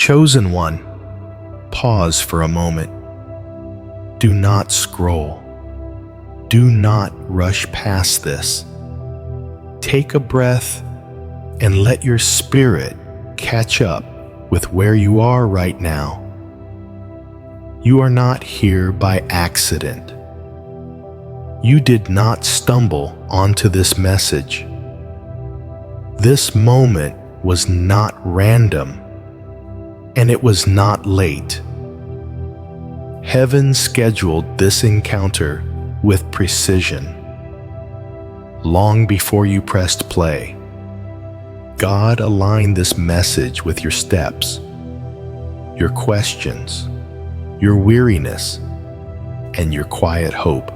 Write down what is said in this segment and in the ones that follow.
Chosen one, pause for a moment. Do not scroll. Do not rush past this. Take a breath and let your spirit catch up with where you are right now. You are not here by accident. You did not stumble onto this message. This moment was not random, and it was not late. Heaven scheduled this encounter with precision. Long before you pressed play, God aligned this message with your steps, your questions, your weariness, and your quiet hope.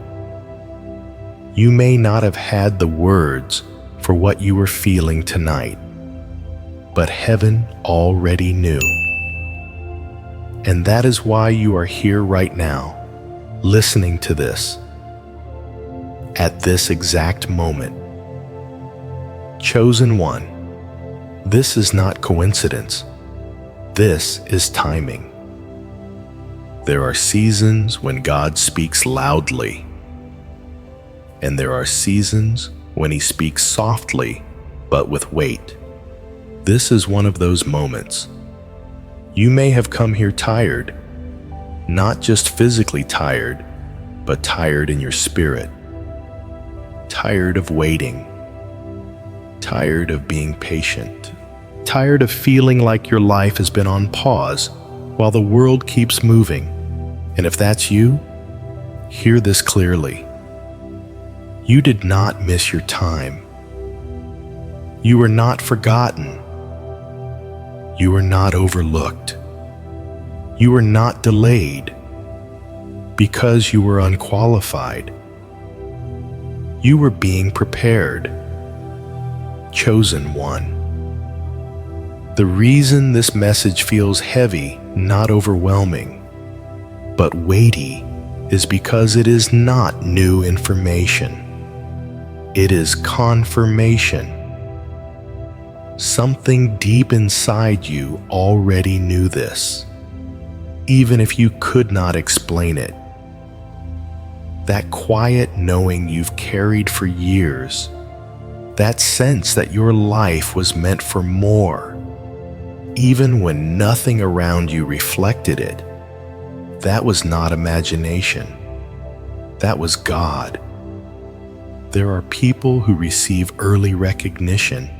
You may not have had the words for what you were feeling tonight, but heaven already knew. And that is why you are here right now, listening to this, at this exact moment. Chosen one, this is not coincidence. This is timing. There are seasons when God speaks loudly, and there are seasons when He speaks softly, but with weight. This is one of those moments. You may have come here tired, not just physically tired, but tired in your spirit. Tired of waiting. Tired of being patient. Tired of feeling like your life has been on pause while the world keeps moving. And if that's you, hear this clearly. You did not miss your time. You were not forgotten. You were not overlooked. You were not delayed because you were unqualified. You were being prepared. Chosen one. The reason this message feels heavy, not overwhelming, but weighty, is because it is not new information. It is confirmation. Something deep inside you already knew this, even if you could not explain it. That quiet knowing you've carried for years, that sense that your life was meant for more, even when nothing around you reflected it, that was not imagination. That was God. There are people who receive early recognition,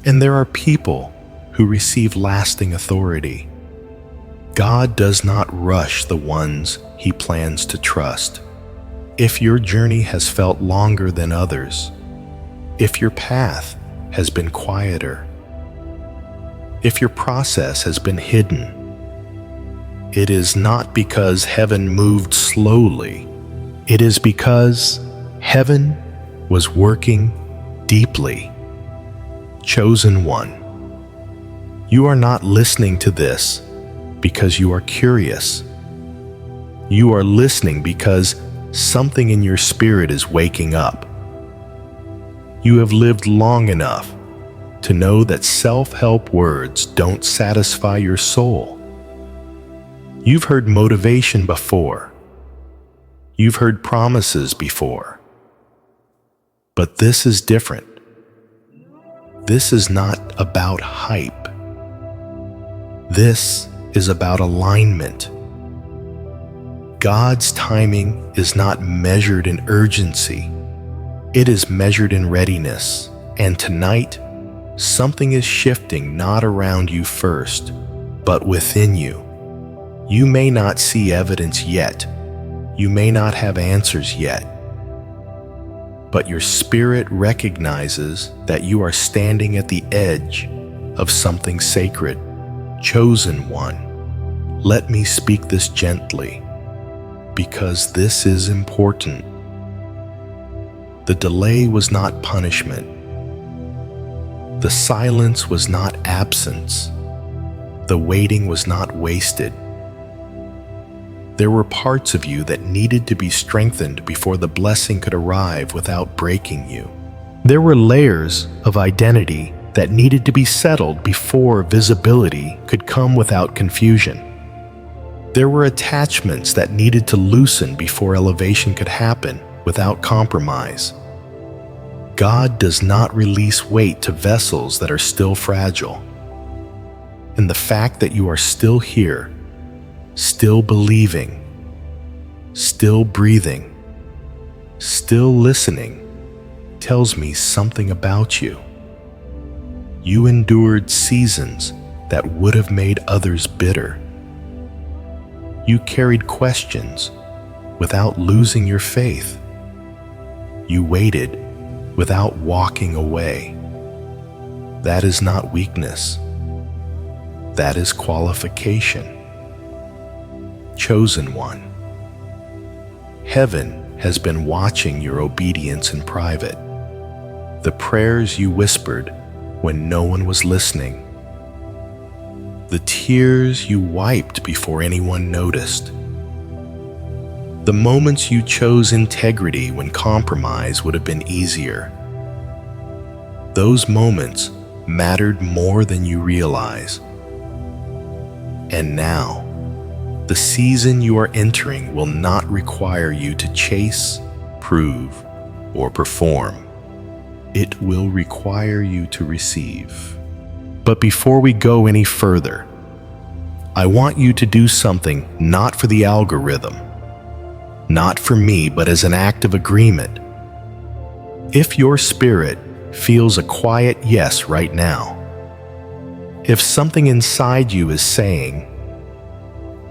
and there are people who receive lasting authority. God does not rush the ones He plans to trust. If your journey has felt longer than others, if your path has been quieter, if your process has been hidden, it is not because heaven moved slowly. It is because heaven was working deeply. Chosen one, you are not listening to this because you are curious. You are listening because something in your spirit is waking up. You have lived long enough to know that self-help words don't satisfy your soul. You've heard motivation before. You've heard promises before. But this is different. This is not about hype. This is about alignment. God's timing is not measured in urgency. It is measured in readiness. And tonight, something is shifting not around you first, but within you. You may not see evidence yet. You may not have answers yet. But your spirit recognizes that you are standing at the edge of something sacred. Chosen one, let me speak this gently, because this is important. The delay was not punishment. The silence was not absence. The waiting was not wasted. There were parts of you that needed to be strengthened before the blessing could arrive without breaking you. There were layers of identity that needed to be settled before visibility could come without confusion. There were attachments that needed to loosen before elevation could happen without compromise. God does not release weight to vessels that are still fragile. And the fact that you are still here, still believing, still breathing, still listening, tells me something about you. You endured seasons that would have made others bitter. You carried questions without losing your faith. You waited without walking away. That is not weakness. That is qualification. Chosen one. Heaven has been watching your obedience in private. The prayers you whispered when no one was listening. The tears you wiped before anyone noticed. The moments you chose integrity when compromise would have been easier. Those moments mattered more than you realize. And now, the season you are entering will not require you to chase, prove, or perform. It will require you to receive. But before we go any further, I want you to do something not for the algorithm, not for me, but as an act of agreement. If your spirit feels a quiet yes right now, if something inside you is saying,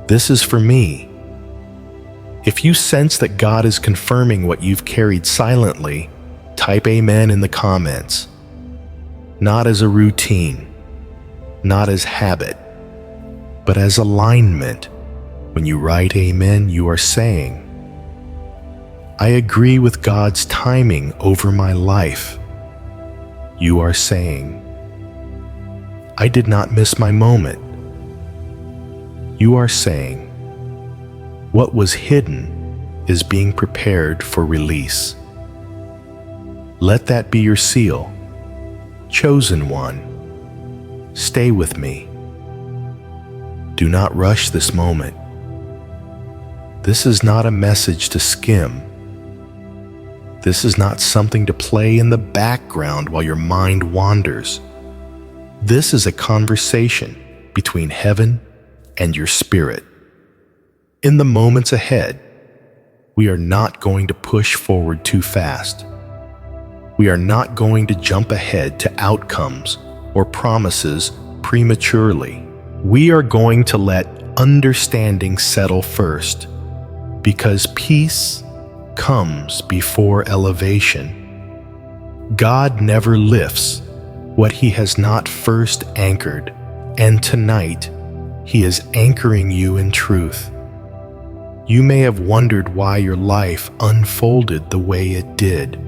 "This is for me," if you sense that God is confirming what you've carried silently, type amen in the comments. Not as a routine, not as habit, but as alignment. When you write amen, you are saying, "I agree with God's timing over my life." You are saying, "I did not miss my moment." You are saying, "What was hidden is being prepared for release." Let that be your seal. Chosen one, stay with me. Do not rush this moment. This is not a message to skim. This is not something to play in the background while your mind wanders. This is a conversation between heaven and your spirit. In the moments ahead, we are not going to push forward too fast. We are not going to jump ahead to outcomes or promises prematurely. We are going to let understanding settle first, because peace comes before elevation. God never lifts what He has not first anchored, and tonight He is anchoring you in truth. You may have wondered why your life unfolded the way it did,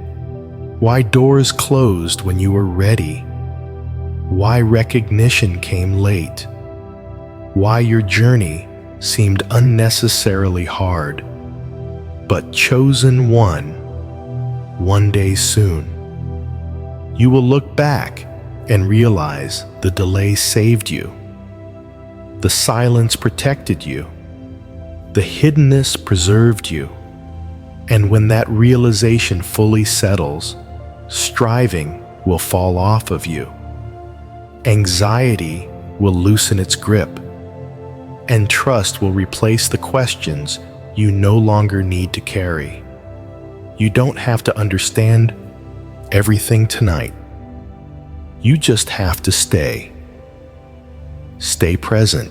why doors closed when you were ready, why recognition came late, why your journey seemed unnecessarily hard. But chosen one day soon, you will look back and realize the delay saved you. The silence protected you. The hiddenness preserved you. And when that realization fully settles, striving will fall off of you. Anxiety will loosen its grip, and trust will replace the questions you no longer need to carry. You don't have to understand everything tonight. You just have to stay. Stay present.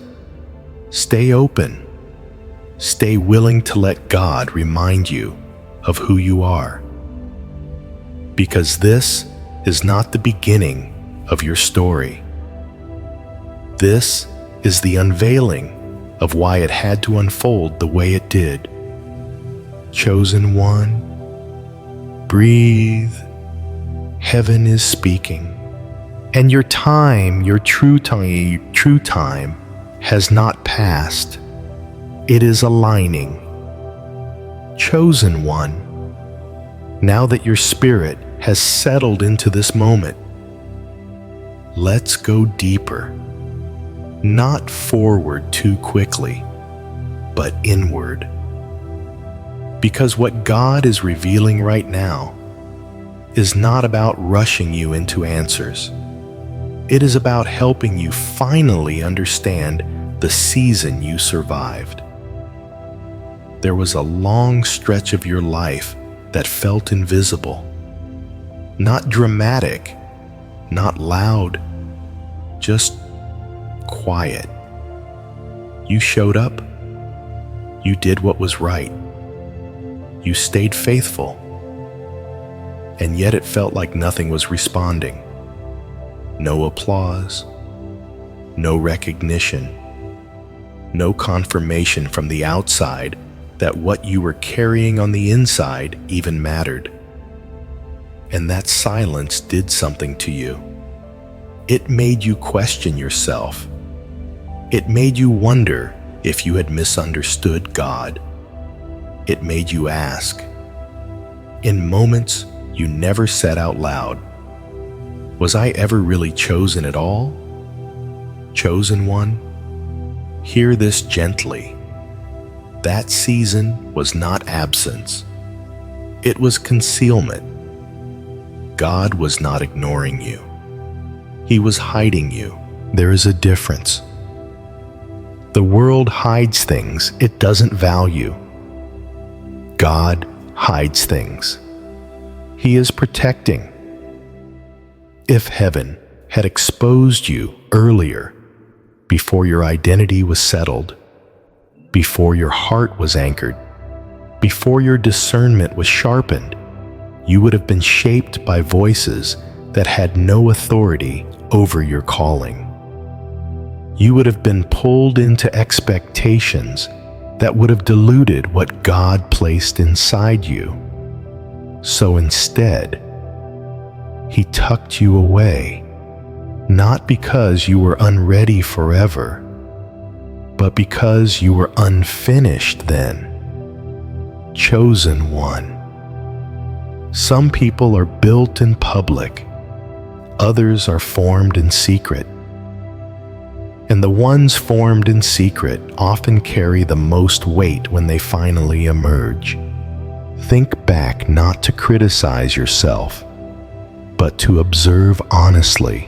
Stay open. Stay willing to let God remind you of who you are. Because this is not the beginning of your story. This is the unveiling of why it had to unfold the way it did. Chosen one, breathe. Heaven is speaking. And your time, your true time, has not passed. It is aligning. Chosen one, now that your spirit has settled into this moment, Let's go deeper. Not forward too quickly, but inward. Because what God is revealing right now is not about rushing you into answers. It is about helping you finally understand the season you survived. There was a long stretch of your life that felt invisible. Not dramatic, not loud, just quiet. You showed up. You did what was right. You stayed faithful. And yet it felt like nothing was responding. No applause, no recognition, no confirmation from the outside that what you were carrying on the inside even mattered. And that silence did something to you. It made you question yourself. It made you wonder if you had misunderstood God. It made you ask, in moments you never said out loud, was I ever really chosen at all? Chosen one? Hear this gently. That season was not absence. It was concealment. God was not ignoring you. He was hiding you. There is a difference. The world hides things it doesn't value. God hides things He is protecting. If heaven had exposed you earlier, before your identity was settled, before your heart was anchored, before your discernment was sharpened, you would have been shaped by voices that had no authority over your calling. You would have been pulled into expectations that would have diluted what God placed inside you. So instead, He tucked you away, not because you were unready forever, but because you were unfinished then. Chosen one. Some people are built in public, others are formed in secret. And the ones formed in secret often carry the most weight when they finally emerge. Think back not to criticize yourself, but to observe honestly.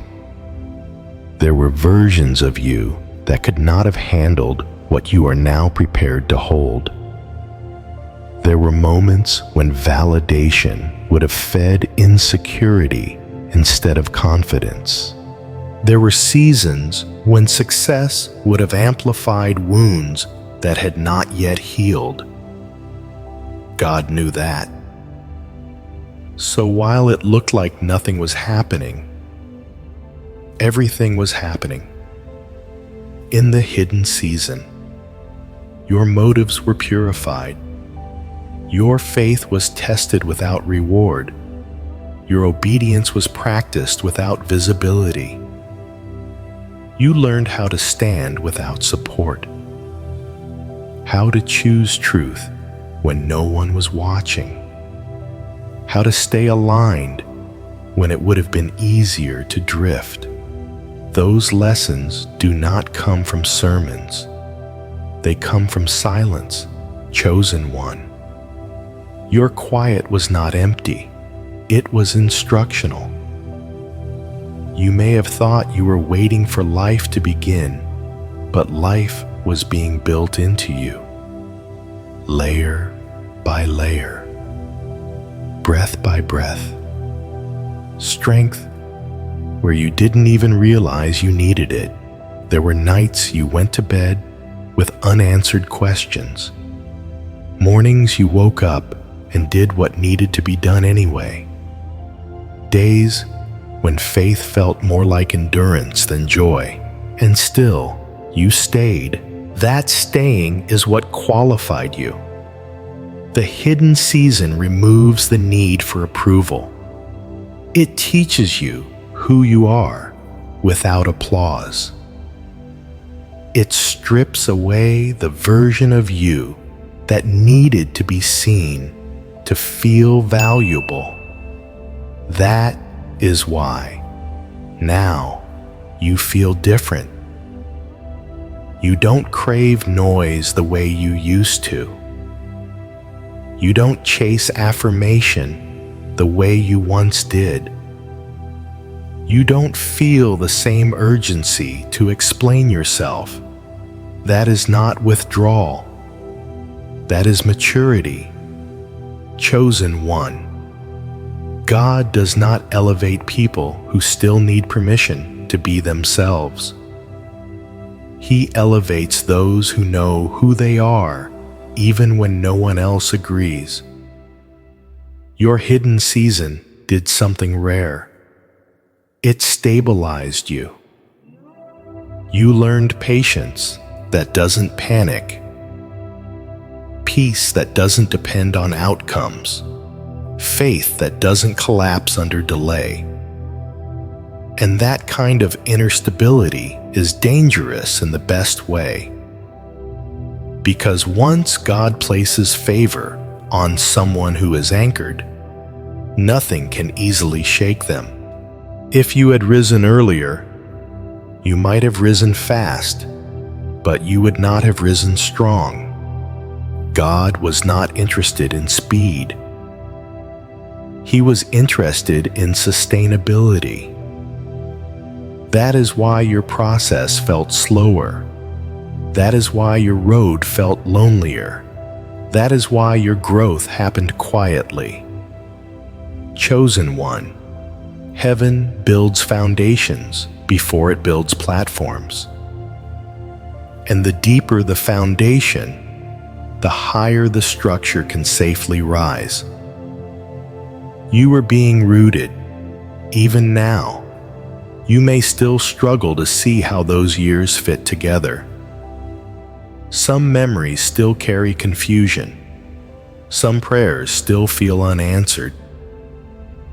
There were versions of you that could not have handled what you are now prepared to hold. There were moments when validation would have fed insecurity instead of confidence. There were seasons when success would have amplified wounds that had not yet healed. God knew that. So while it looked like nothing was happening, everything was happening. In the hidden season, your motives were purified. Your faith was tested without reward. Your obedience was practiced without visibility. You learned how to stand without support, how to choose truth when no one was watching, how to stay aligned when it would have been easier to drift. Those lessons do not come from sermons. They come from silence, chosen one. Your quiet was not empty. It was instructional. You may have thought you were waiting for life to begin, but life was being built into you, layer by layer, breath by breath. Strength where you didn't even realize you needed it. There were nights you went to bed with unanswered questions. Mornings you woke up and did what needed to be done anyway. Days when faith felt more like endurance than joy, and still you stayed. That staying is what qualified you. The hidden season removes the need for approval. It teaches you who you are without applause. It strips away the version of you that needed to be seen to feel valuable. That is why now you feel different. You don't crave noise the way you used to. You don't chase affirmation the way you once did. You don't feel the same urgency to explain yourself. That is not withdrawal. That is maturity. Chosen one. God does not elevate people who still need permission to be themselves. He elevates those who know who they are, even when no one else agrees. Your hidden season did something rare. It stabilized you. You learned patience that doesn't panic, peace that doesn't depend on outcomes, faith that doesn't collapse under delay. And that kind of inner stability is dangerous in the best way. Because once God places favor on someone who is anchored, nothing can easily shake them. If you had risen earlier, you might have risen fast, but you would not have risen strong. God was not interested in speed. He was interested in sustainability. That is why your process felt slower. That is why your road felt lonelier. That is why your growth happened quietly. Chosen one. Heaven builds foundations before it builds platforms. And the deeper the foundation, the higher the structure can safely rise. You are being rooted. Even now, you may still struggle to see how those years fit together. Some memories still carry confusion. Some prayers still feel unanswered.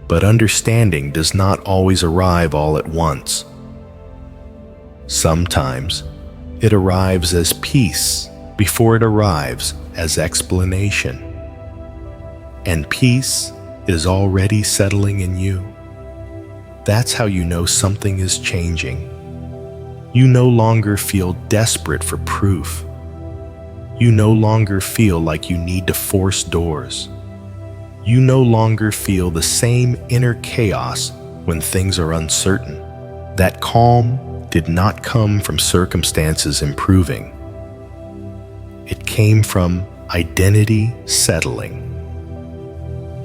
But understanding does not always arrive all at once. Sometimes it arrives as peace before it arrives as explanation. And peace is already settling in you. That's how you know something is changing. You no longer feel desperate for proof. You no longer feel like you need to force doors. You no longer feel the same inner chaos when things are uncertain. That calm did not come from circumstances improving. It came from identity settling.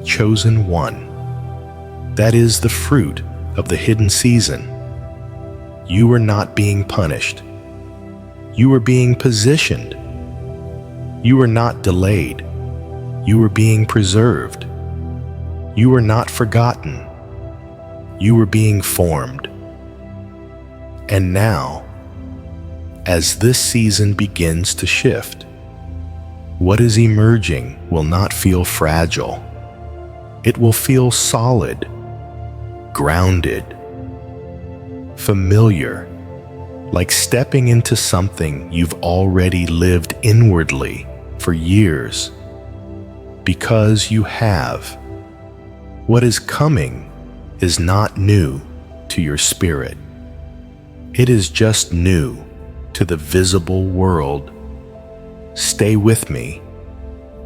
Chosen one. That is the fruit of the hidden season. You are not being punished. You are being positioned. You are not delayed. You are being preserved. You are not forgotten. You are being formed. And now, as this season begins to shift, what is emerging will not feel fragile. It will feel solid, grounded, familiar, like stepping into something you've already lived inwardly for years. Because you have. What is coming is not new to your spirit. It is just new to the visible world. Stay with me.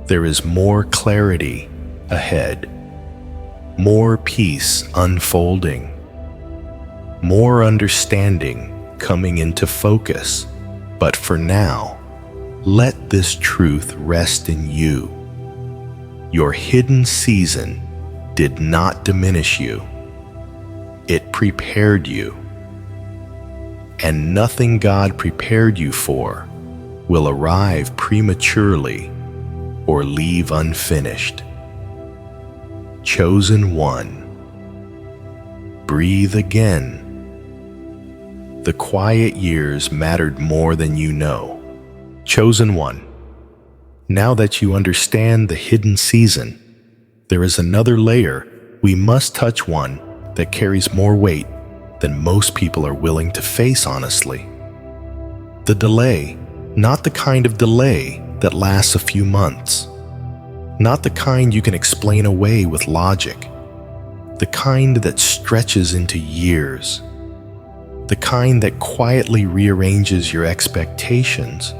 There is more clarity ahead. More peace unfolding. More understanding coming into focus. But for now, let this truth rest in you. Your hidden season did not diminish you. It prepared you. And nothing God prepared you for will arrive prematurely or leave unfinished. Chosen one. Breathe again. The quiet years mattered more than you know. Chosen one. Now that you understand the hidden season, there is another layer we must touch, one that carries more weight than most people are willing to face honestly. The delay, not the kind of delay that lasts a few months. Not the kind you can explain away with logic. The kind that stretches into years. the kind that quietly rearranges your expectations,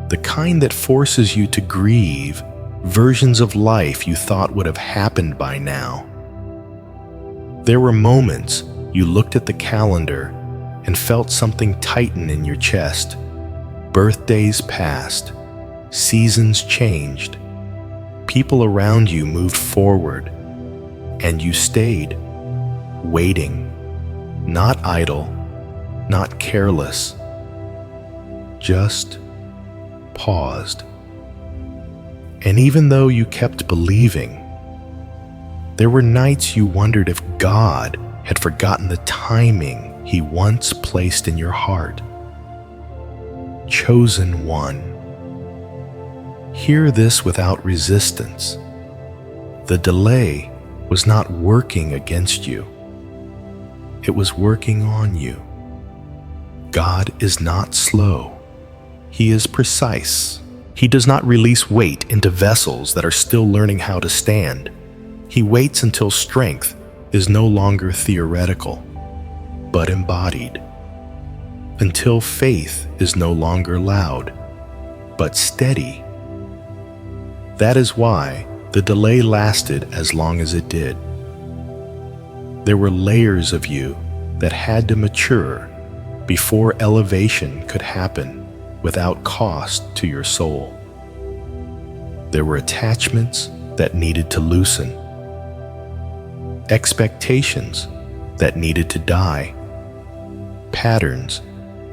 the kind that forces you to grieve versions of life you thought would have happened by now. There were moments you looked at the calendar and felt something tighten in your chest. Birthdays passed, seasons changed, people around you moved forward, and you stayed, waiting, not idle, not careless, just paused. And even though you kept believing, there were nights you wondered if God had forgotten the timing He once placed in your heart. Chosen one. Hear this without resistance. The delay was not working against you. It was working on you. God is not slow. He is precise. He does not release weight into vessels that are still learning how to stand. He waits until strength is no longer theoretical, but embodied. Until faith is no longer loud, but steady. That is why the delay lasted as long as it did. There were layers of you that had to mature before elevation could happen without cost to your soul. There were attachments that needed to loosen, expectations that needed to die, patterns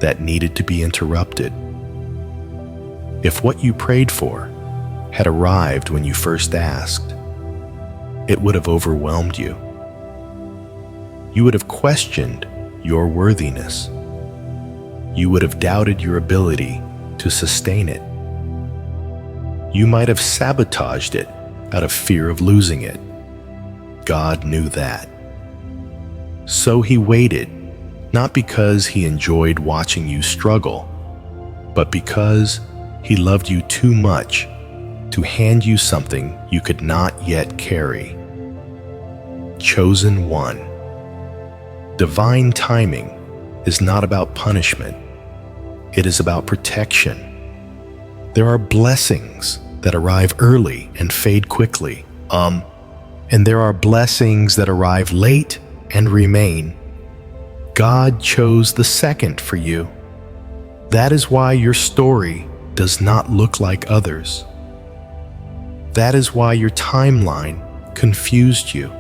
that needed to be interrupted. If what you prayed for had arrived when you first asked, it would have overwhelmed you. You would have questioned your worthiness. You would have doubted your ability to sustain it. You might have sabotaged it out of fear of losing it. God knew that. So He waited, not because He enjoyed watching you struggle, but because He loved you too much to hand you something you could not yet carry. Chosen one. Divine timing is not about punishment. It is about protection. There are blessings that arrive early and fade quickly. And there are blessings that arrive late and remain. God chose the second for you. That is why your story does not look like others. That is why your timeline confused you.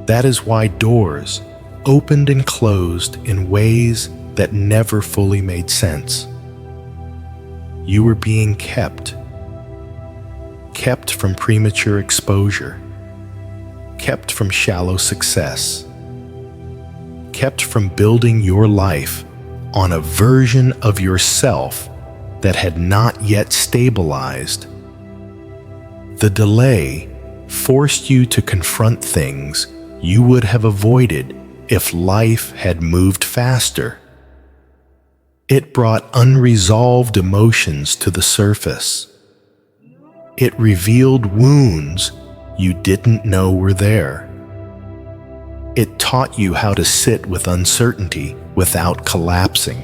That is why doors opened and closed in ways that never fully made sense. You were being kept from premature exposure, kept from shallow success, kept from building your life on a version of yourself that had not yet stabilized. The delay forced you to confront things you would have avoided if life had moved faster. It brought unresolved emotions to the surface. It revealed wounds you didn't know were there. It taught you how to sit with uncertainty without collapsing.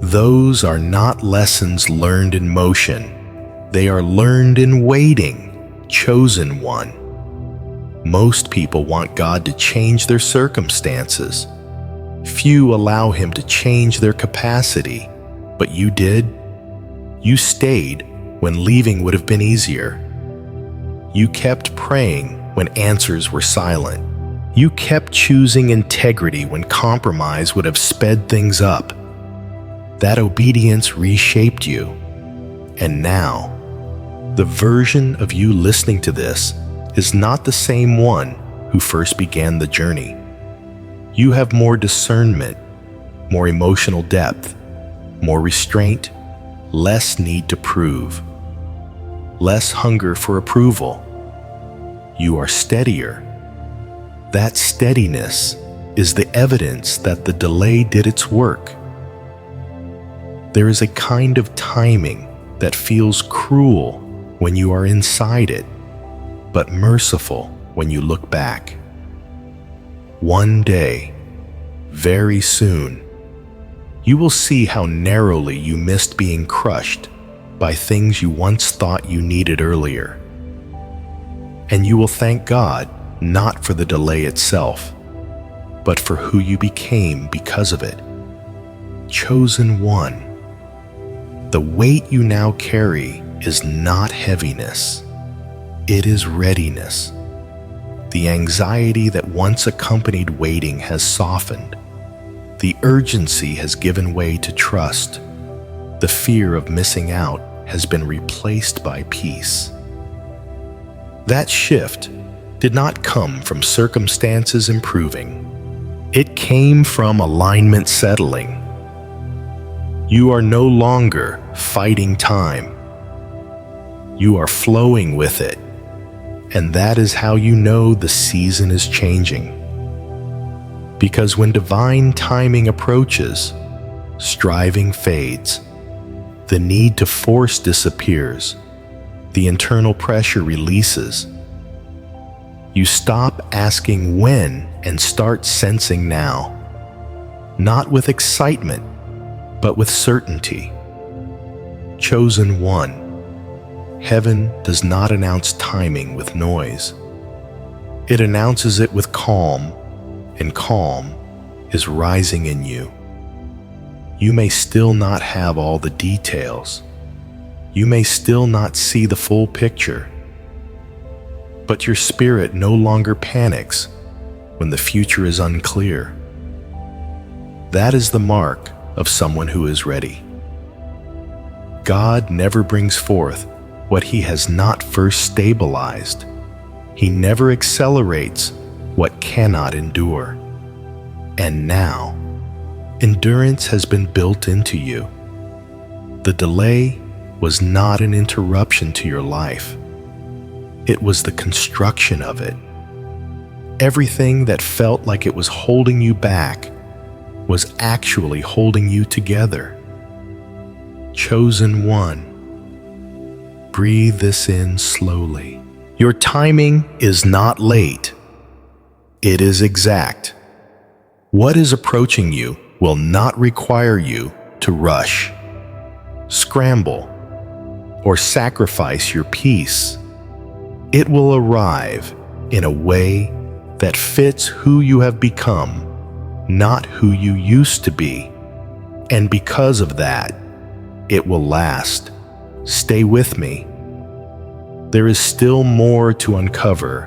Those are not lessons learned in motion. They are learned in waiting, chosen one. Most people want God to change their circumstances. Few allow Him to change their capacity, but you did. You stayed when leaving would have been easier. You kept praying when answers were silent. You kept choosing integrity when compromise would have sped things up. That obedience reshaped you. And now, the version of you listening to this is not the same one who first began the journey. You have more discernment, more emotional depth, more restraint, less need to prove, less hunger for approval. You are steadier. That steadiness is the evidence that the delay did its work. There is a kind of timing that feels cruel when you are inside it, but merciful when you look back. One day, very soon, you will see how narrowly you missed being crushed by things you once thought you needed earlier. And you will thank God not for the delay itself, but for who you became because of it. Chosen one. The weight you now carry is not heaviness. It is readiness. The anxiety that once accompanied waiting has softened. The urgency has given way to trust. The fear of missing out has been replaced by peace. That shift did not come from circumstances improving. It came from alignment settling. You are no longer fighting time. You are flowing with it, and that is how you know the season is changing. Because when divine timing approaches, striving fades, the need to force disappears, the internal pressure releases. You stop asking when and start sensing now, not with excitement, but with certainty. Chosen one. Heaven does not announce timing with noise. It announces it with calm, and calm is rising in you. You may still not have all the details. You may still not see the full picture. But your spirit no longer panics when the future is unclear. That is the mark of someone who is ready. God never brings forth what he has not first stabilized. He never accelerates what cannot endure. And now, endurance has been built into you. The delay was not an interruption to your life. It was the construction of it. Everything that felt like it was holding you back was actually holding you together. Chosen one. Breathe this in slowly. Your timing is not late. It is exact. What is approaching you will not require you to rush, scramble, or sacrifice your peace. It will arrive in a way that fits who you have become, not who you used to be. And because of that, it will last. Stay with me. There is still more to uncover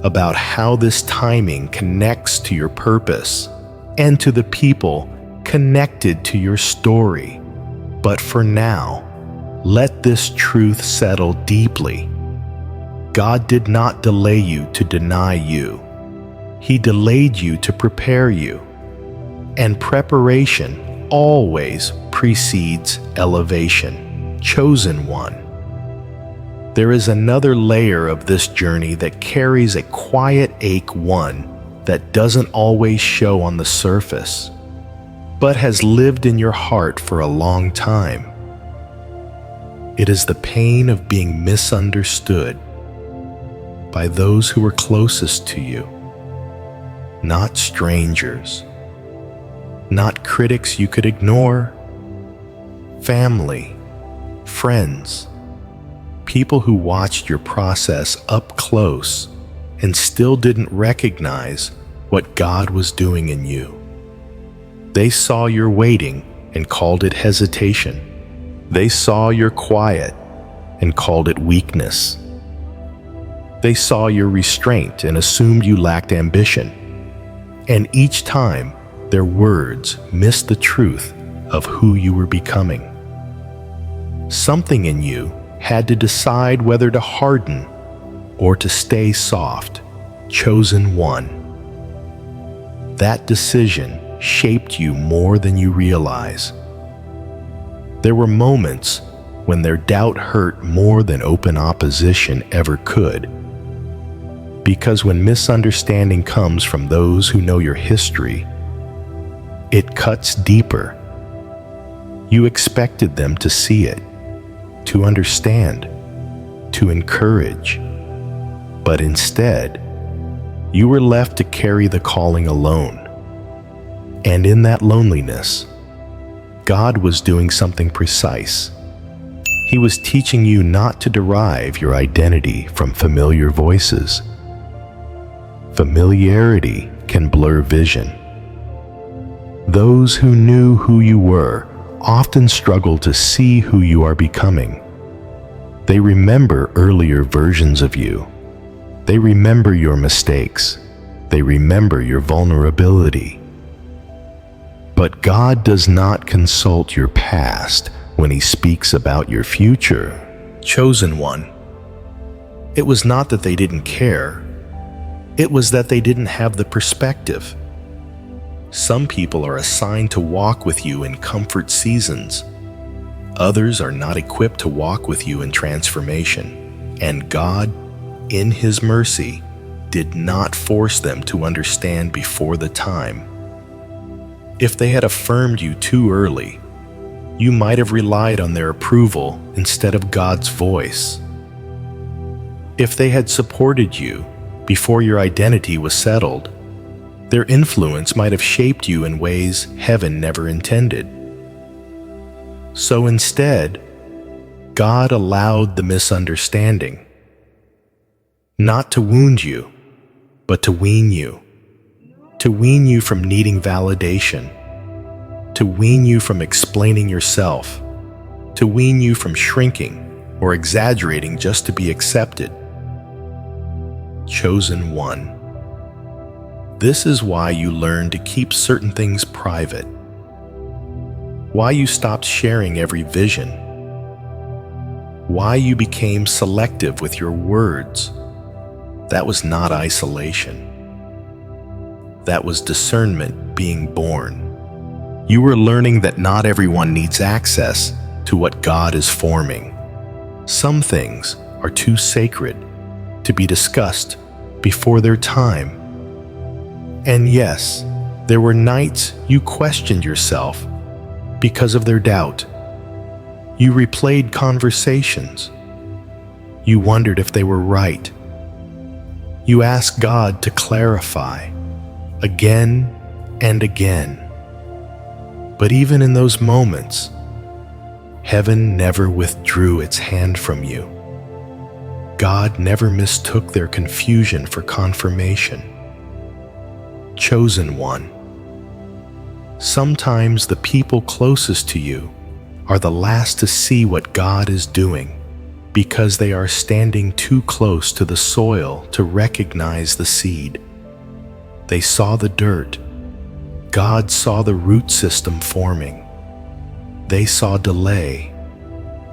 about how this timing connects to your purpose and to the people connected to your story. But for now, let this truth settle deeply. God did not delay you to deny you. He delayed you to prepare you. And preparation always precedes elevation. Chosen one. There is another layer of this journey that carries a quiet ache, one that doesn't always show on the surface, but has lived in your heart for a long time. It is the pain of being misunderstood by those who are closest to you, not strangers, not critics you could ignore, family, friends, people who watched your process up close and still didn't recognize what God was doing in you. They saw your waiting and called it hesitation. They saw your quiet and called it weakness. They saw your restraint and assumed you lacked ambition. And each time, their words missed the truth of who you were becoming. Something in you had to decide whether to harden or to stay soft. Chosen one. That decision shaped you more than you realize. There were moments when their doubt hurt more than open opposition ever could. Because when misunderstanding comes from those who know your history, it cuts deeper. You expected them to see it, to understand, to encourage. But instead, you were left to carry the calling alone. And in that loneliness, God was doing something precise. He was teaching you not to derive your identity from familiar voices. Familiarity can blur vision. Those who knew who you were often struggle to see who you are becoming. They remember earlier versions of you. They remember your mistakes. They remember your vulnerability. But God does not consult your past when He speaks about your future. Chosen one. It was not that they didn't care. It was that they didn't have the perspective. Some people are assigned to walk with you in comfort seasons. Others are not equipped to walk with you in transformation. And God, in His mercy, did not force them to understand before the time. If they had affirmed you too early, you might have relied on their approval instead of God's voice. If they had supported you before your identity was settled, their influence might have shaped you in ways heaven never intended. So instead, God allowed the misunderstanding, not to wound you, but to wean you from needing validation, to wean you from explaining yourself, to wean you from shrinking or exaggerating just to be accepted. Chosen one. This is why you learn to keep certain things private, why you stopped sharing every vision, why you became selective with your words. That was not isolation. That was discernment being born. You were learning that not everyone needs access to what God is forming. Some things are too sacred to be discussed before their time. And yes, there were nights you questioned yourself because of their doubt. You replayed conversations. You wondered if they were right. You asked God to clarify again and again. But even in those moments, heaven never withdrew its hand from you. God never mistook their confusion for confirmation. Chosen one. Sometimes the people closest to you are the last to see what God is doing because they are standing too close to the soil to recognize the seed. They saw the dirt. God saw the root system forming. They saw delay.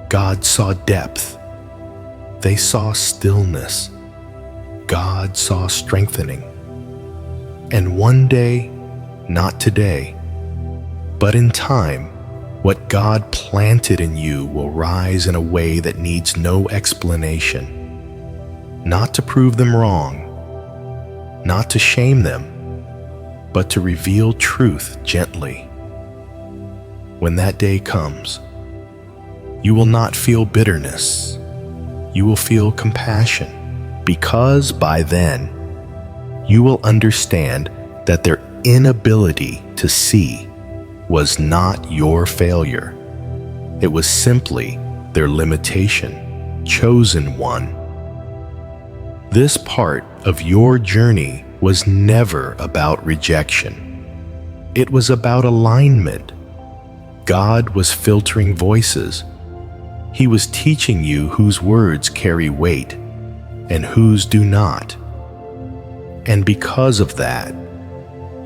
God saw depth. They saw stillness. God saw strengthening. And one day, not today, but in time, what God planted in you will rise in a way that needs no explanation. Not to prove them wrong, not to shame them, but to reveal truth gently. When that day comes, you will not feel bitterness. You will feel compassion, because by then, you will understand that their inability to see was not your failure. It was simply their limitation. Chosen one. This part of your journey was never about rejection. It was about alignment. God was filtering voices. He was teaching you whose words carry weight and whose do not. And because of that,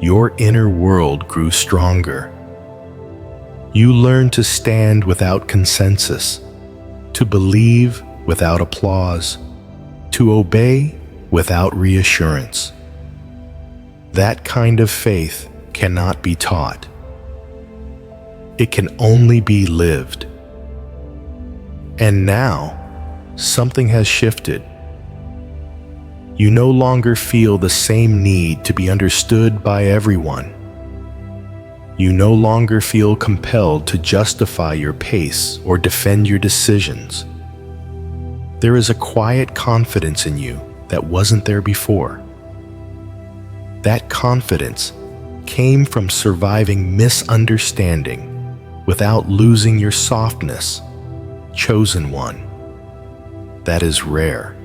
your inner world grew stronger. You learned to stand without consensus, to believe without applause, to obey without reassurance. That kind of faith cannot be taught. It can only be lived. And now, something has shifted. You no longer feel the same need to be understood by everyone. You no longer feel compelled to justify your pace or defend your decisions. There is a quiet confidence in you that wasn't there before. That confidence came from surviving misunderstanding without losing your softness. Chosen one. That is rare.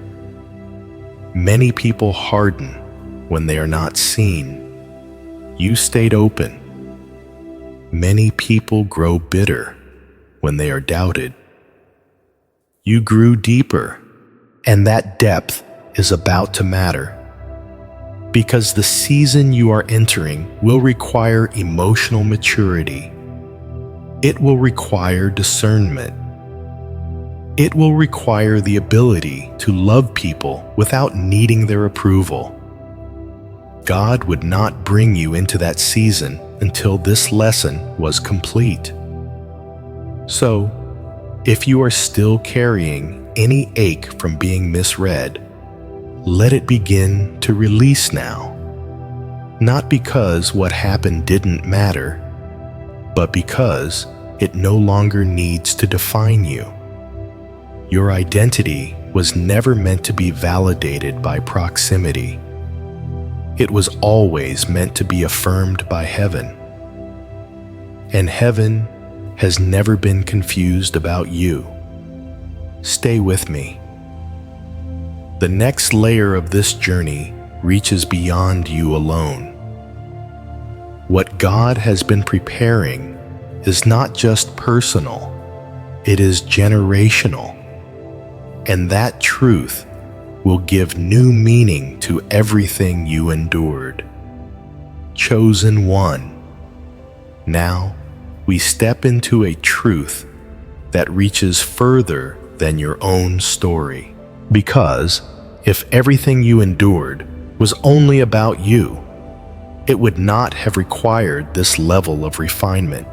Many people harden when they are not seen. You stayed open. Many people grow bitter when they are doubted. You grew deeper, and that depth is about to matter. Because the season you are entering will require emotional maturity. It will require discernment. It will require the ability to love people without needing their approval. God would not bring you into that season until this lesson was complete. So, if you are still carrying any ache from being misread, let it begin to release now. Not because what happened didn't matter, but because it no longer needs to define you. Your identity was never meant to be validated by proximity. It was always meant to be affirmed by heaven. And heaven has never been confused about you. Stay with me. The next layer of this journey reaches beyond you alone. What God has been preparing is not just personal, it is generational. And that truth will give new meaning to everything you endured. Chosen one. Now, we step into a truth that reaches further than your own story. Because if everything you endured was only about you, it would not have required this level of refinement.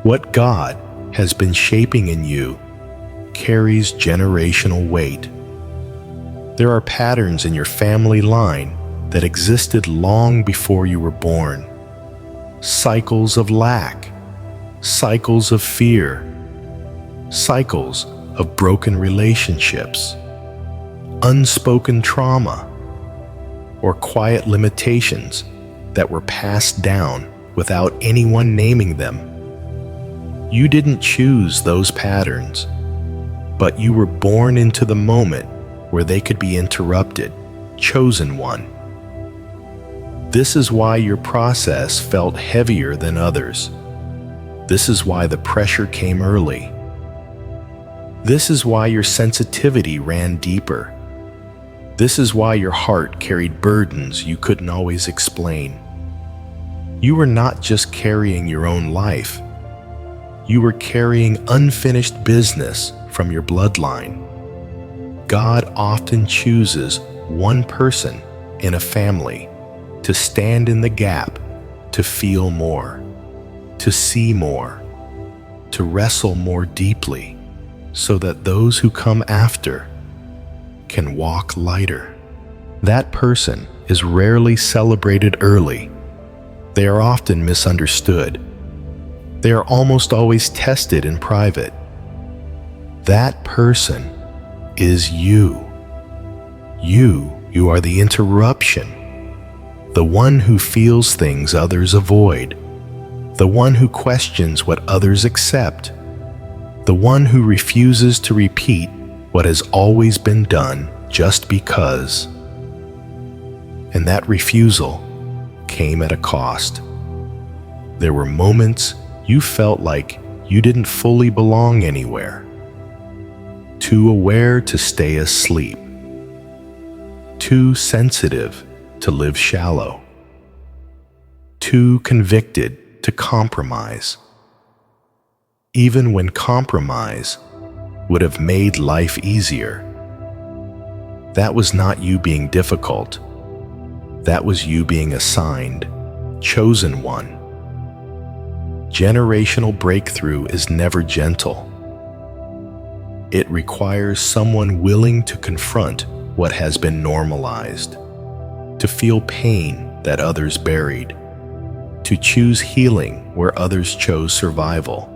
What God has been shaping in you carries generational weight. There are patterns in your family line that existed long before you were born. Cycles of lack, cycles of fear, cycles of broken relationships, unspoken trauma, or quiet limitations that were passed down without anyone naming them. You didn't choose those patterns, but you were born into the moment where they could be interrupted. Chosen one. This is why your process felt heavier than others. This is why the pressure came early. This is why your sensitivity ran deeper. This is why your heart carried burdens you couldn't always explain. You were not just carrying your own life. You were carrying unfinished business from your bloodline. God often chooses one person in a family to stand in the gap, to feel more, to see more, to wrestle more deeply, so that those who come after can walk lighter. That person is rarely celebrated early. They are often misunderstood. They are almost always tested in private. That person is you. You are the interruption. The one who feels things others avoid. The one who questions what others accept. The one who refuses to repeat what has always been done just because. And that refusal came at a cost. There were moments you felt like you didn't fully belong anywhere. Too aware to stay asleep. Too sensitive to live shallow. Too convicted to compromise. Even when compromise would have made life easier. That was not you being difficult. That was you being assigned, chosen one. Generational breakthrough is never gentle. It requires someone willing to confront what has been normalized, to feel pain that others buried, to choose healing where others chose survival.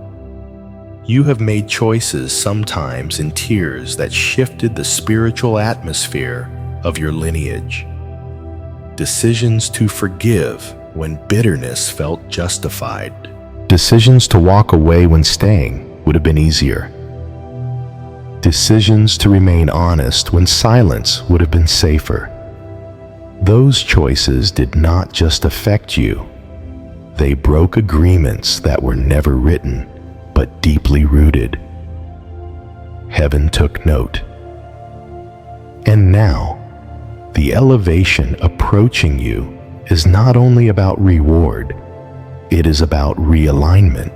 You have made choices sometimes in tears that shifted the spiritual atmosphere of your lineage. Decisions to forgive when bitterness felt justified. Decisions to walk away when staying would have been easier. Decisions to remain honest when silence would have been safer. Those choices did not just affect you. They broke agreements that were never written, but deeply rooted. Heaven took note. And now, the elevation approaching you is not only about reward, it is about realignment.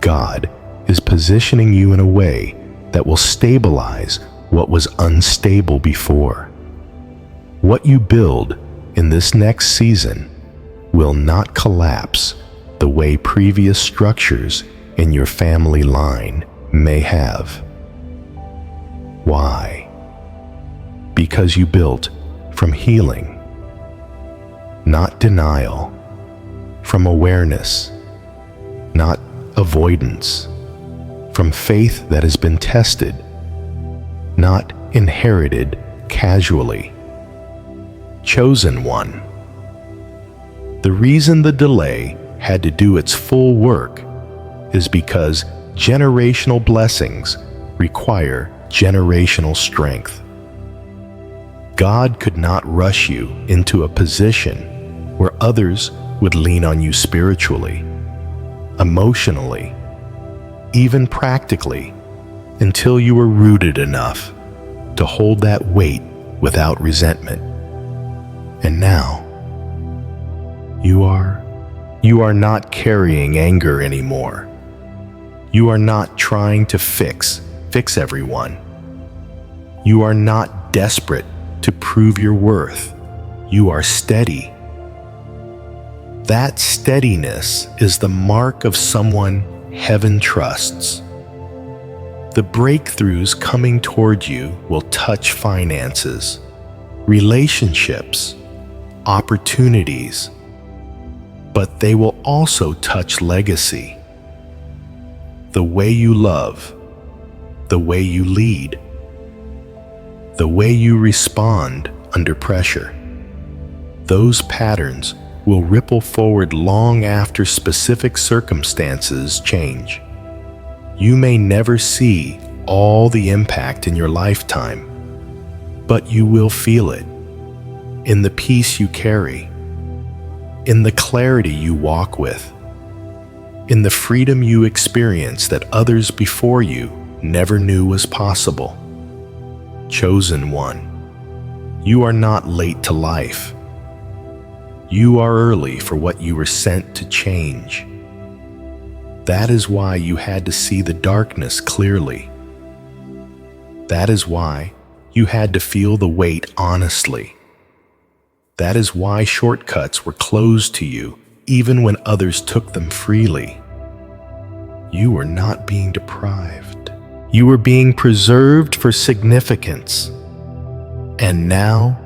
God is positioning you in a way that will stabilize what was unstable before. What you build in this next season will not collapse the way previous structures in your family line may have. Why? Because you built from healing, not denial, from awareness, not avoidance, from faith that has been tested, not inherited casually. Chosen one. The reason the delay had to do its full work is because generational blessings require generational strength. God could not rush you into a position where others would lean on you spiritually, emotionally, even practically, until you were rooted enough to hold that weight without resentment. And now, you are not carrying anger anymore. You are not trying to fix everyone. You are not desperate to prove your worth. You are steady. That steadiness is the mark of someone heaven trusts. The breakthroughs coming toward you will touch finances, relationships, opportunities, but they will also touch legacy. The way you love, the way you lead, the way you respond under pressure. Those patterns will ripple forward long after specific circumstances change. You may never see all the impact in your lifetime, but you will feel it in the peace you carry, in the clarity you walk with, in the freedom you experience that others before you never knew was possible. Chosen one, you are not late to life. You are early for what you were sent to change. That is why you had to see the darkness clearly. That is why you had to feel the weight honestly. That is why shortcuts were closed to you even when others took them freely. You were not being deprived. You were being preserved for significance. And now,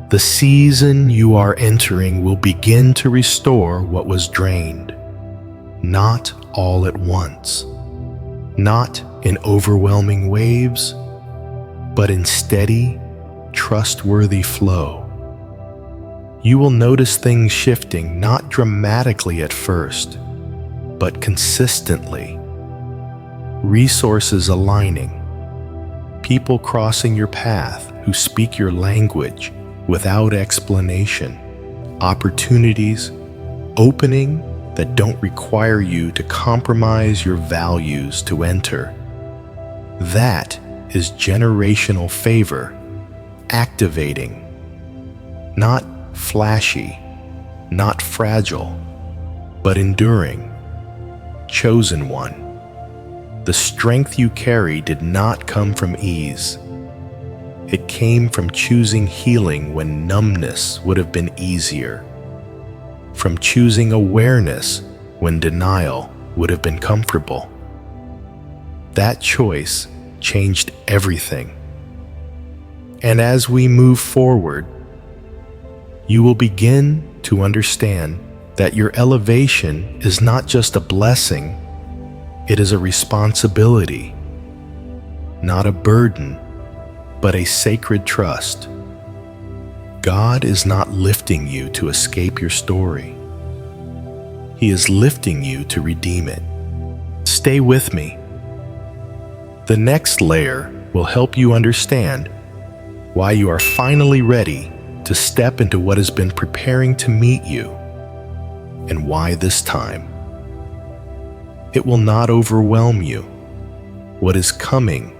the season you are entering will begin to restore what was drained. Not all at once. Not in overwhelming waves, but in steady, trustworthy flow. You will notice things shifting not dramatically at first, but consistently. Resources aligning, people crossing your path who speak your language without explanation, opportunities opening that don't require you to compromise your values to enter. That is generational favor, activating, not flashy, not fragile, but enduring. Chosen one. The strength you carry did not come from ease. It came from choosing healing when numbness would have been easier, from choosing awareness when denial would have been comfortable. That choice changed everything. And as we move forward, you will begin to understand that your elevation is not just a blessing, it is a responsibility, not a burden, but a sacred trust. God is not lifting you to escape your story. He is lifting you to redeem it. Stay with me. The next layer will help you understand why you are finally ready to step into what has been preparing to meet you, and why this time it will not overwhelm you. What is coming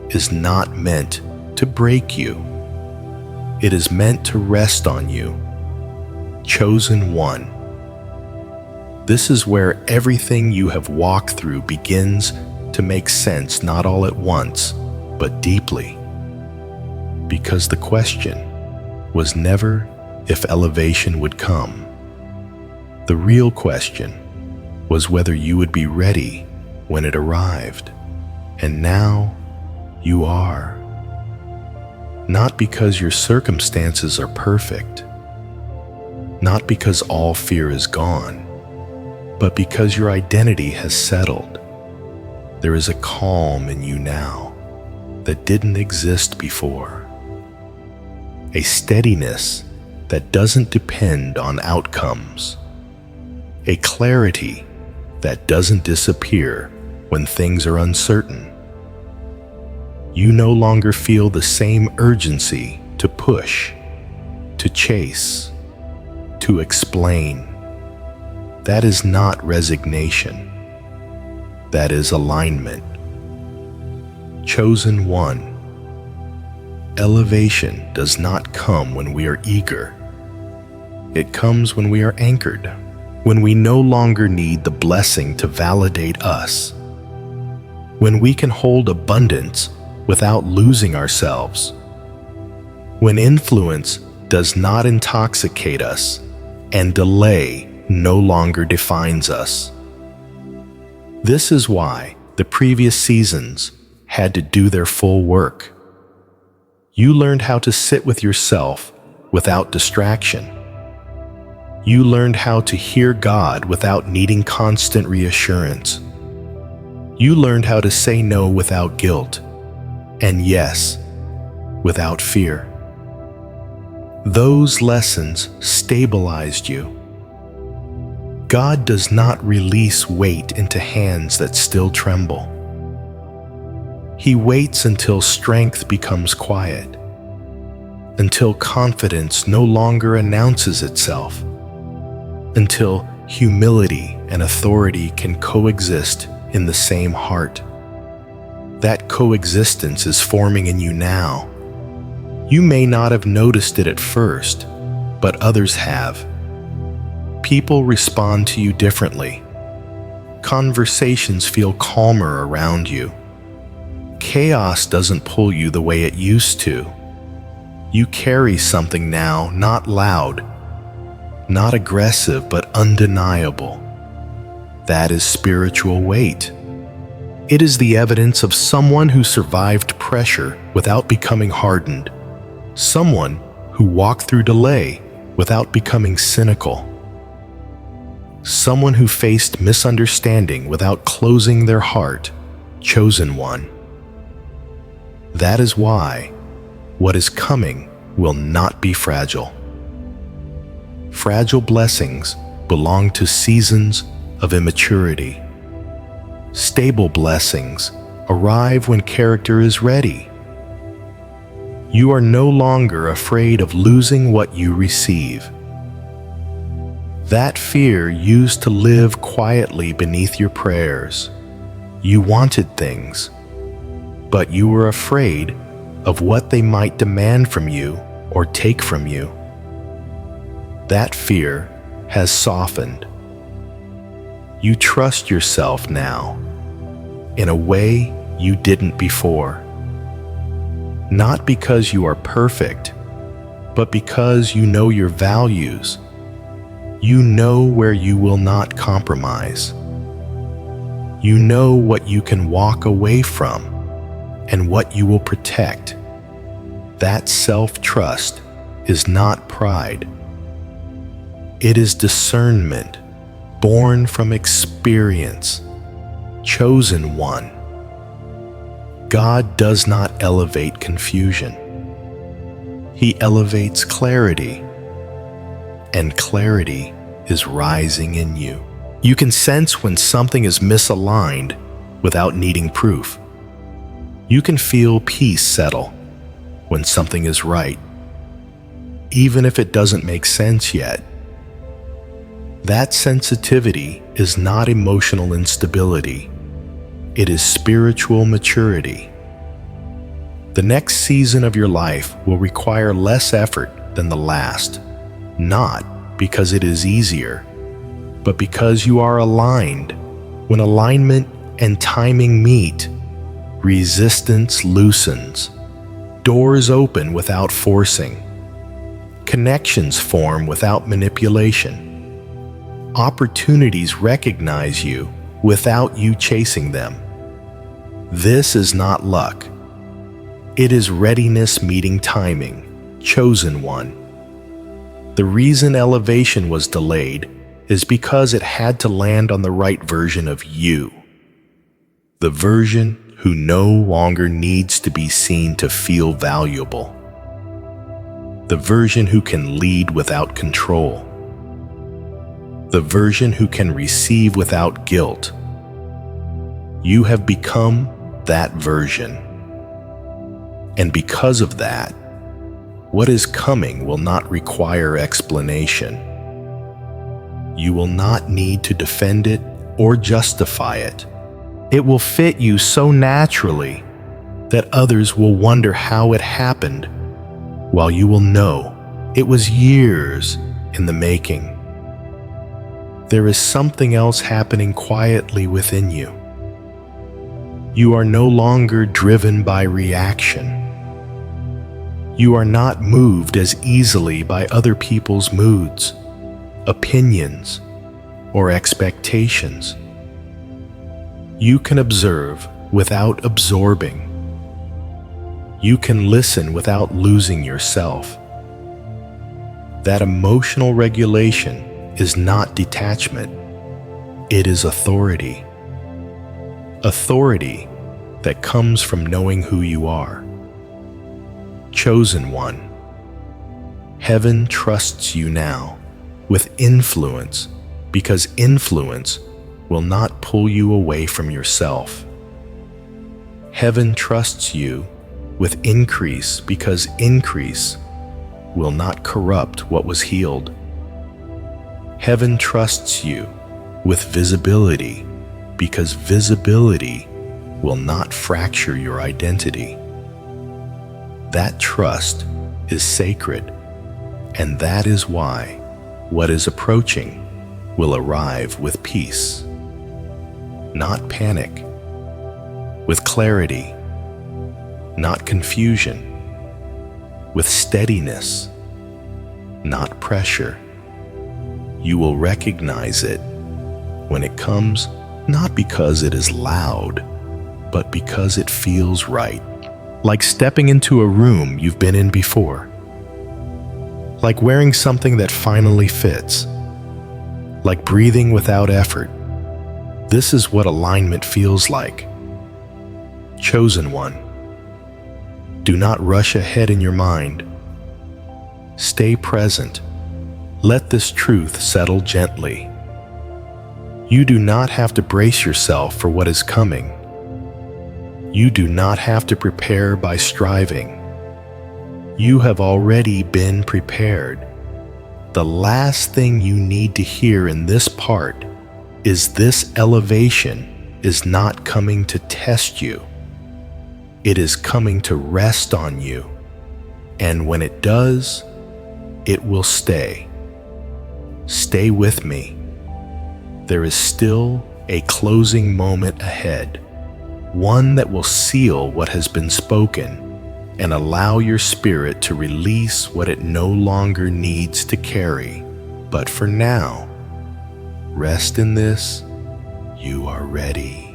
is not meant to break you. It is meant to rest on you. Chosen one. This is where everything you have walked through begins to make sense, not all at once, but deeply. Because the question was never if elevation would come. The real question was whether you would be ready when it arrived. And now you are. Not because your circumstances are perfect, not because all fear is gone, but because your identity has settled. There is a calm in you now that didn't exist before. A steadiness that doesn't depend on outcomes. A clarity that doesn't disappear when things are uncertain. You no longer feel the same urgency to push, to chase, to explain. That is not resignation. That is alignment. Chosen one. Elevation does not come when we are eager. It comes when we are anchored, when we no longer need the blessing to validate us, when we can hold abundance without losing ourselves, when influence does not intoxicate us and delay no longer defines us. This is why the previous seasons had to do their full work. You learned how to sit with yourself without distraction. You learned how to hear God without needing constant reassurance. You learned how to say no without guilt, and yes, without fear. Those lessons stabilized you. God does not release weight into hands that still tremble. He waits until strength becomes quiet, until confidence no longer announces itself, until humility and authority can coexist in the same heart. That coexistence is forming in you now. You may not have noticed it at first, but others have. People respond to you differently. Conversations feel calmer around you. Chaos doesn't pull you the way it used to. You carry something now, not loud, not aggressive, but undeniable. That is spiritual weight. It is the evidence of someone who survived pressure without becoming hardened, someone who walked through delay without becoming cynical, someone who faced misunderstanding without closing their heart. Chosen one. That is why what is coming will not be fragile. Fragile blessings belong to seasons of immaturity. Stable blessings arrive when character is ready. You are no longer afraid of losing what you receive. That fear used to live quietly beneath your prayers. You wanted things, but you were afraid of what they might demand from you or take from you. That fear has softened. You trust yourself now in a way you didn't before. Not because you are perfect, but because you know your values. You know where you will not compromise. You know what you can walk away from and what you will protect. That self-trust is not pride. It is discernment, born from experience. Chosen one. God does not elevate confusion. He elevates clarity, and clarity is rising in you. You can sense when something is misaligned without needing proof. You can feel peace settle when something is right, even if it doesn't make sense yet. That sensitivity is not emotional instability. It is spiritual maturity. The next season of your life will require less effort than the last, not because it is easier, but because you are aligned. When alignment and timing meet, resistance loosens. Doors open without forcing. Connections form without manipulation. Opportunities recognize you without you chasing them. This is not luck. It is readiness meeting timing, chosen one. The reason elevation was delayed is because it had to land on the right version of you. The version who no longer needs to be seen to feel valuable. The version who can lead without control. The version who can receive without guilt. You have become that version. And because of that, what is coming will not require explanation. You will not need to defend it or justify it. It will fit you so naturally that others will wonder how it happened, while you will know it was years in the making. There is something else happening quietly within you. You are no longer driven by reaction. You are not moved as easily by other people's moods, opinions, or expectations. You can observe without absorbing. You can listen without losing yourself. That emotional regulation is not detachment. It is authority. Authority that comes from knowing who you are. Chosen one. Heaven trusts you now with influence, because influence will not pull you away from yourself. Heaven trusts you with increase, because increase will not corrupt what was healed. Heaven trusts you with visibility, because visibility will not fracture your identity. That trust is sacred, and that is why what is approaching will arrive with peace, not panic, with clarity, not confusion, with steadiness, not pressure. You will recognize it when it comes, not because it is loud, but because it feels right. Like stepping into a room you've been in before. Like wearing something that finally fits. Like breathing without effort. This is what alignment feels like. Chosen one. Do not rush ahead in your mind. Stay present. Let this truth settle gently. You do not have to brace yourself for what is coming. You do not have to prepare by striving. You have already been prepared. The last thing you need to hear in this part is this elevation is not coming to test you. It is coming to rest on you. And when it does, it will stay. Stay with me. There is still a closing moment ahead, one that will seal what has been spoken and allow your spirit to release what it no longer needs to carry. But for now, rest in this. You are ready.